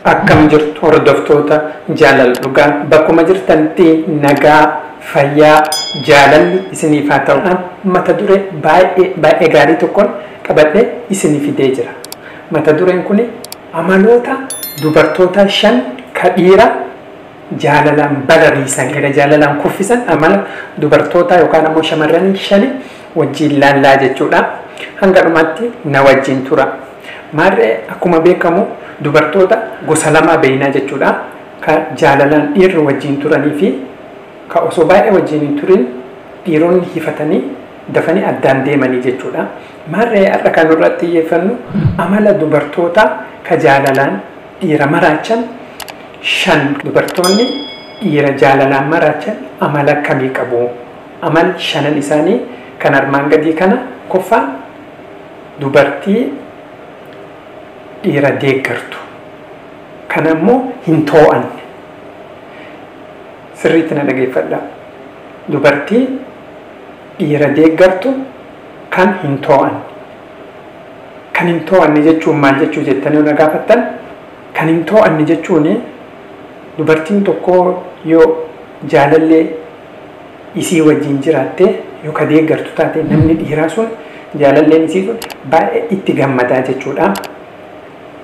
Akkam jirtu hordoftoota jaalala dhugaa bakkuma jirtanitti nagaa fayyaa jaalalli isiniif haa ta'u. Mata duree baay'ee gaarii tokkoon qabadhee isinii fidee jira. Mata dureen kun amaloota dubartoota 5 ka dhiira jaalalaan balariisan jaalalaan kuffisan amala dubartoota yookaan ammoo shamarran 5 wajjin laallaa jechuudha. Hanga dhumaatti na wajjin tura. Maarree akkuma beekamu dubartoota gosa lama beeynaa jechuudha. Ka jaalalaan dhiirri wajjin turanii fi ka osoo baay'ee wajjin hin turin dhiironni hifatanii dafanii addaan deemanii jechuudha. Maarree har'a kan irratti xiyyeeffannu amala dubartoota ka jaalalaan dhiira maraachan 5 dubartoonni dhiira jaalalaan maraachan amala akkamii qabu? Amal 5 isaanii kan armaan gadii kana koffaa dubartii dhiira deeggartu kan ammoo hin too'anne. Sirriitti na dhageeffadha. Dubartii dhiira deeggartu kan hin too'anne. Kan hin too'anne jechuun maal jechuu jettanii na gaafattan? Kan hin too'anne jechuun dubartiin tokko yoo jaalallee isii wajjin jiraattee yoo ka deeggartu taate namni dhiiraa sun jaalalleen isii sun baay'ee itti gammadaa jechuudha.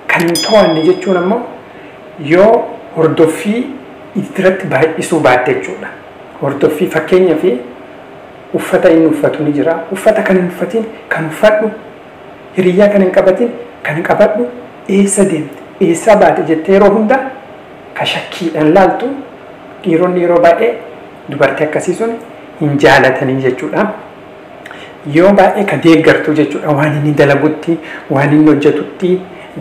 Kan hin too'anne jechuun ammoo yoo hordoffii irratti baay'isuu baatte jechuudha. Hordoffii fakkeenyaaf uffata inni uffatu ni jira. Uffata kan hin uffatin kan uffadhu, hiriyyaa kan hin qabatin kan qabadhu, eessa deemte eessa baate jettee yeroo hunda ka shakkiidhaan laaltu dhiironni yeroo baay'ee dubartii akkasii sun hin jaalatanii jechuudha. Yoo baay'ee ka deeggartu jechuudha waan inni dalagutti waan inni hojjetutti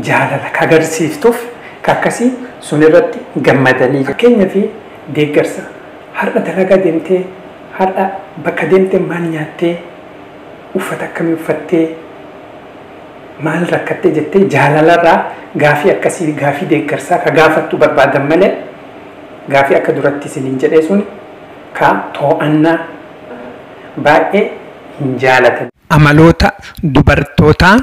jaalala ka agarsiiftuuf ka akkasii sun irratti gammadanii. Fakkeenyaaf deeggarsa har'a dalagaa deemtee har'a bakka deemtee maal nyaattee uffata akkamii uffattee maal rakkattee jettee jaalalarraa gaafii akkasii gaafii deeggarsaa ka gaafattu barbaadan malee gaafii akka duratti isiniin jedhee sun ka too'annaa baay'ee hin jaalatan. Amaloota dubartootaa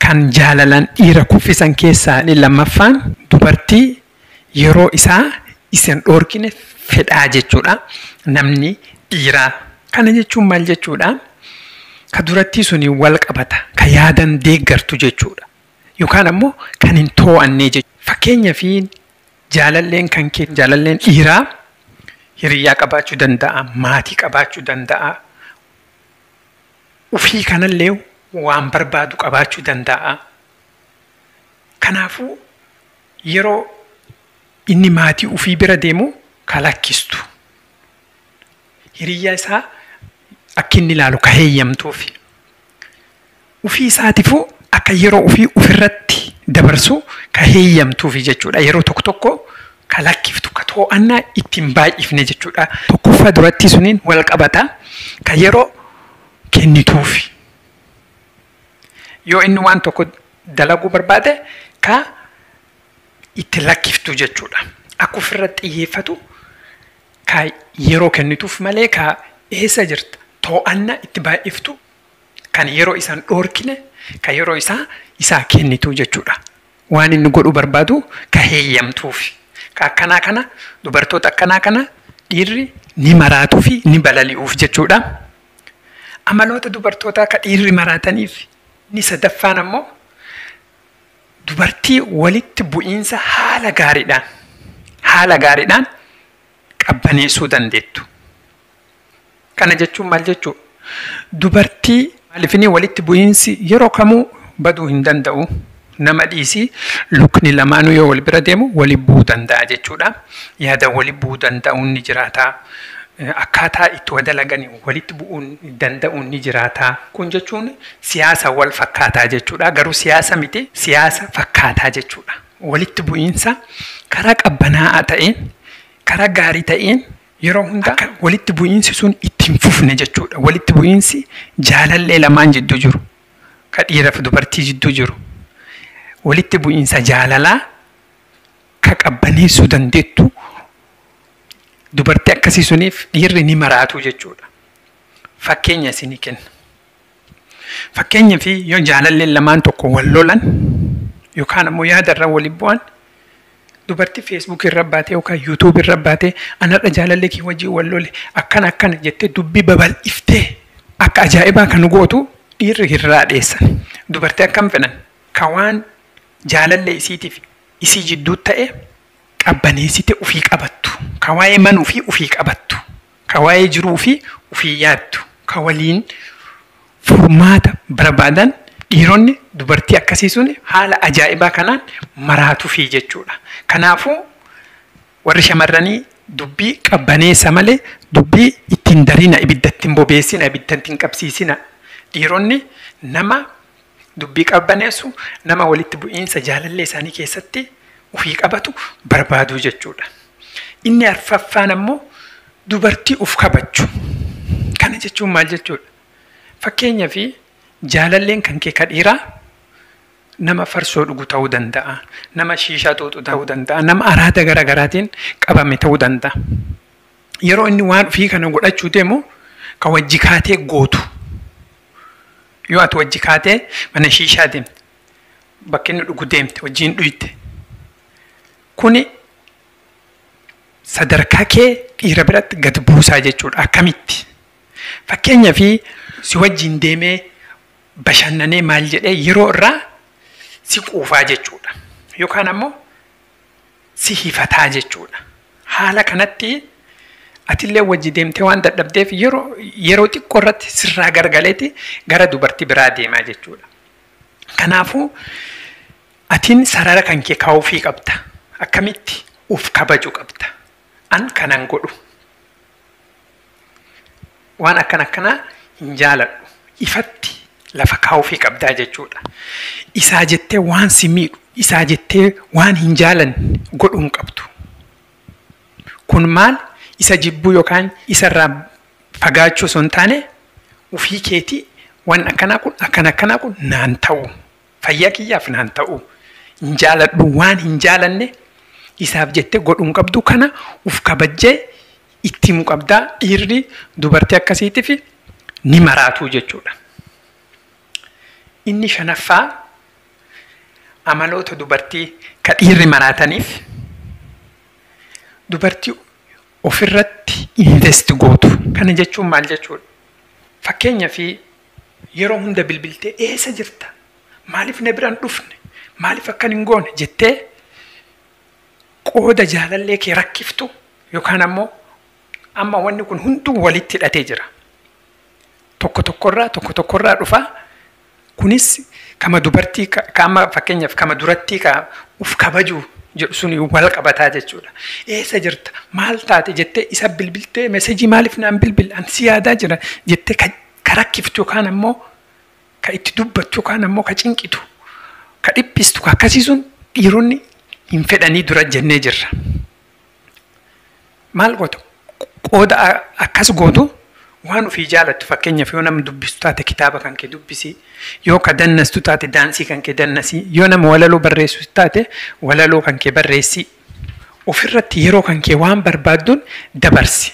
kan jaalalaan dhiira kuffisan keessaa lammaffaan dubartii yeroo isaa isin dhoorkine fedhaa jechuudha. Namni dhiiraa kana jechuun maal jechuudha? Ka durattii suni wal qabata ka yaadan deeggartu jechuudha. Yookaan ammoo kan hin too'anne jechuudha. Fakkeenyaaf jaalalleen kan kee jaalalleen dhiiraa hiriyyaa qabaachuu danda'a, maatii qabaachuu danda'a. Ufii kanallee waan barbaadu qabaachuu danda'a. Kanaafuu yeroo inni maatii ufii bira deemu ka lakkistu. Hiriyyaa isaa akka inni ilaalu ka heeyyamtuuf. Ufii isaatiifuu akka yeroo ufii ofirratti dabarsu ka heeyyamtuuf jechuudha. Yeroo tokko tokko ka lakkiftu ka too'annaa ittiin baay'ifne jechuudha. Tokkoffaa duratti suniin wal qabata ka yeroo kennituuf. Yoo inni waan tokko dalaguu barbaade ka itti lakkiftu jechuudha. Akka ofirratti xiyyeeffatu ka yeroo kennituuf malee ka eessa jirta too'annaa itti baay'iftu kan yeroo isaan dhoorkine ka yeroo isaa kennitu jechuudha. Waan inni godhuu barbaadu ka heeyyamtuuf. Ka akkanaa kana dubartoota akkanaa kana dhiirri ni maraatuu fi ni balali'uuf jechuudha. Amaloota dubartootaa ka dhiirri maraataniif ni sadaffaan ammoo dubartii walitti bu'iinsa haala gaariidhaan qabbaneessuu dandeettu. Kana jechuun maal jechuu? Dubartii maaliifini walitti bu'iinsi yeroo kamuu baduu hin danda'u. Nama dhiisii lukni lamaanuu yoo wal bira deemu wali bu'uu danda'a jechuudha. Yaada wali bu'uu danda'uun ni jiraata. Akkaataa itti wadalaganii walitti bu'uun danda'uun ni jiraata. Kun jechuun siyaasa wal fakkaataa jechuudha. Garuu siyaasa miti siyaasa fakkaataa jechuudha. Walitti bu'iinsa karaa qabbanaa'aa ta'een karaa gaarii ta'een yeroo hunda walitti bu'iinsi sun ittiin fufne jechuudha. Walitti bu'iinsi jaalallee lamaan jidduu jiru. Ka dhiiraa fi dubartii jidduu jiru. Walitti bu'iinsa jaalalaa ka qabbaneessuu dandeettu dubartii akkasii suniif dhiirri ni maraatu jechuudha. Fakkeenya isinii kenna. Fakkeenyaaf yoo jaalalleen lamaan tokko wal lolan yookaan ammoo yaadarra waliin bu'an dubartii Facebook irra baatee yookaan YouTube irra baatee anarra jaalallee kee wajjin wal lole akkana jettee dubbii babal'iftee akka ajaa'ibaa kan gootu dhiirri irraa dheessan. Dubartii akkam fedhan ka waan jaalallee isiitiif isii jidduu ta'e qabbaneessite ufii qabattu. Ka waa'ee manuu fi ufii qabattu. Ka waa'ee jiruu fi ufii yaaddu. Ka waliin furmaata barbaadan dhiironni dubartii akkasii sun haala ajaa'ibaa kanaan maraatuu fi jechuudha. Kanaafuu warri shamarranii dubbii qabbaneessa malee dubbii ittiin darina ibiddatti hin bobeessina ibiddatti hin qabsiisina. Dhiironni nama dubbii qabbaneessu nama walitti bu'iinsa jaalallee isaanii keessatti ufii qabatu barbaadu jechuudha. Inni arfaffaan ammoo dubartii uf kabaju. Kana jechuun maal jechuudha? Fakkeenyaa fi jaalalleen kan kee ka dhiiraa nama farsoo dhugu ta'uu danda'a. Nama shiishaa xuuxu ta'uu danda'a. Nama araada garaagaraatiin qabame ta'uu danda'a. Yeroo inni waan ufii kana godhachuu deemu ka wajji kaatee gootu. Yoo ati wajji kaatee mana shiishaa deemte bakka inni dhugu deemte wajjiin dhuyte. Kuni sadarkaa kee dhiira biratti gad buusaa jechuudha. Akkamitti? Fakkeenyaa fi si wajjin deemee bashannanee maal jedhee yeroo irraa si quufaa jechuudha. Yookaan ammoo si hifataa jechuudha. Haala kanatti atillee wajji deemtee waan dadhabdeef yeroo xiqqoo irratti sirraa gargaleeti gara dubartii biraa deemaa jechuudha. Kanaafuu atiin sarara kan kee kaa'uufii qabda. Akkamitti uf kabaju qabda. An kanan godhu. Waan akkanaa hin jaaladhu. Ifatti lafa kaa'uufii qabdaa jechuudha. Isaa jettee waan si miidhu, isaa jettee waan hin jaalanne godhuun qabdu. Kun maal? Isa jibbuu yookaan isarraa fagaachuu osoo hin taane ufii keetii waan akkanaa kun naan ta'u. Fayyaa kiyyaaf naan ta'u. Hin jaaladhu waan hin jaalanne isaaf jettee godhuun qabdu kana uf kabajjee itti himu qabdaa. Dhiirri dubartii akkasiitiif ni maraatuu jechuudha. Inni shanaffaa amaloota dubartii ka dhiirri maraataniif dubartii ofirratti invest gootu. Kana jechuun maal jechuudha? Fakkeenyaa fi yeroo hunda bilbiltee eessa jirta? Maaliif na biraan dhufne? Maaliif akkan hin goone jettee qooda jaalallee kee rakkiftu yookaan ammoo amma wanni kun hunduu walitti hidhatee jira. Tokko tokkorraa dhufa. Kunis kama dubartii kama fakkeenyaaf kama durattii ka uf kabaju jedhu suni wal qabataa jechuudha. Eessa jirta? Maal taate jettee isa bilbiltee meesejii maaliif naan bilbil an si yaadaa jira jettee ka rakkiftu yookaan ammoo ka itti dubbattu yookaan ammoo ka cinqitu ka dhiphistu ka akkasiisuun dhiironni hin fedhanii dura jennee jirra. Maal gootu? Qooda akkas gootu waan ofii jaalattu fakkeenyaaf yoo nama dubbistu taate kitaaba kan kee dubbisi. Yoo ka dannastu taate daansii kan kee dannasi. Yoo nama walaloo barreessu taate walaloo kan kee barreessi. Ofirratti yeroo kan kee waan barbaadduun dabarsi.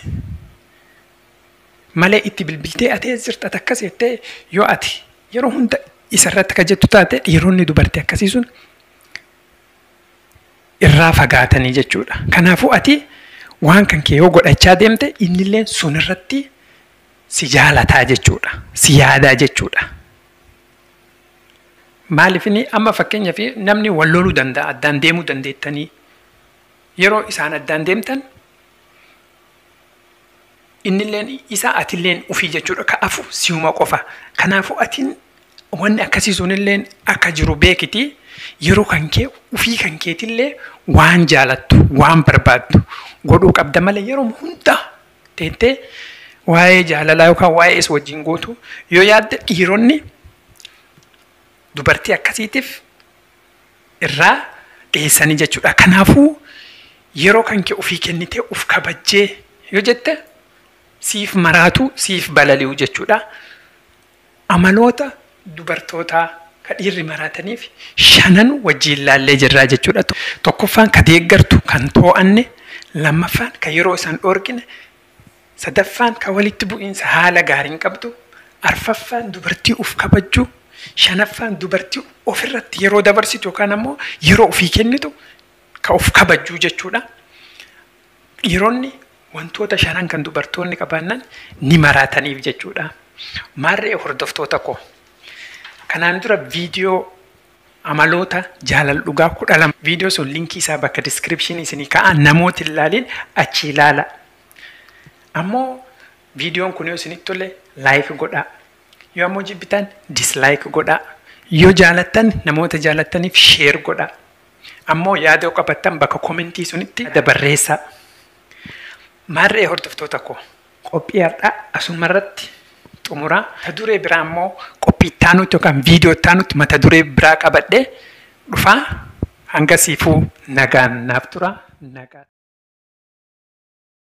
Malee itti bilbiltee ati jirta akkas jettee yoo ati yeroo hunda isarratti ka jettu taate dhiironni dubartii akkasiisuun irraa fagaatanii jechuudha. Kanaafuu ati waan kan kee yoo godhachaa deemte innillee sun irratti si jaalataa jechuudha. Si yaadaa jechuudha. Maaliif inni amma fakkeenyaaf namni wal loluu danda'a. Addaan deemuu dandeettanii yeroo isaan addaan deemtan innilleen isaa atilleen ufii jechuudha. Ka'afu si'uma qofa. Kanaafuu atiin wanni akkasiisuunilleen akka jiru beekiti. Yeroo kan kee ufii kan keetillee waan jaalattu waan barbaaddu godhuu qabda malee yeroo hunda teentee waa'ee jaalalaa yookaan waa'ee isa wajjin gootu yoo yaadde dhiironni dubartii akkasiitiif irraa dheessanii jechuudha. Kanaafuu yeroo kan kee ufii kennitee uf kabajjee yoo jette siif maraatu siif balali'u jechuudha. Amaloota dubartootaa ka dhiirri maraataniif shanan wajjin ilaallee jirraa jechuudha. Tokkoffaan ka deeggartu kan too'anne, lammaffaan ka yeroo isaan dhoorgine, sadaffaan ka walitti bu'iinsa haala gaariin qabdu, arfaffaan dubartii uf kabajju, shanaffaan dubartii ofirratti yeroo dabarsitu yookaan ammoo yeroo ofii kennitu ka of kabajuu jechuudha. Dhiironni wantoota shanan kan dubartoonni qabaannan ni maraataniif jechuudha. Maarree hordoftoota koo. Kanaan dura viidiyoo Amaloota Jaalala dhugaa 12 viidiyoo sun linkii isaa bakka description isinii kaa'aa namooti ilaalin achi ilaala. Ammoo viidiyoon kun yoo isinitti tole like godhaa. Yoo ammoo jibbitan dislike godhaa. Yoo jaalattan namoota jaalattaniif share godhaa. Ammoo yaada qabattan bakka commentii sunitti barreessaa. Maarree hordoftoota koo qophii har'aa asumarratti xumuraa. Mata duree biraa ammoo qophii taanutti yookaan viidiyoo taanutti mata duree biraa qabadhee dhufaa. Hanga siifuu nagaan naaf tura. Nagaan.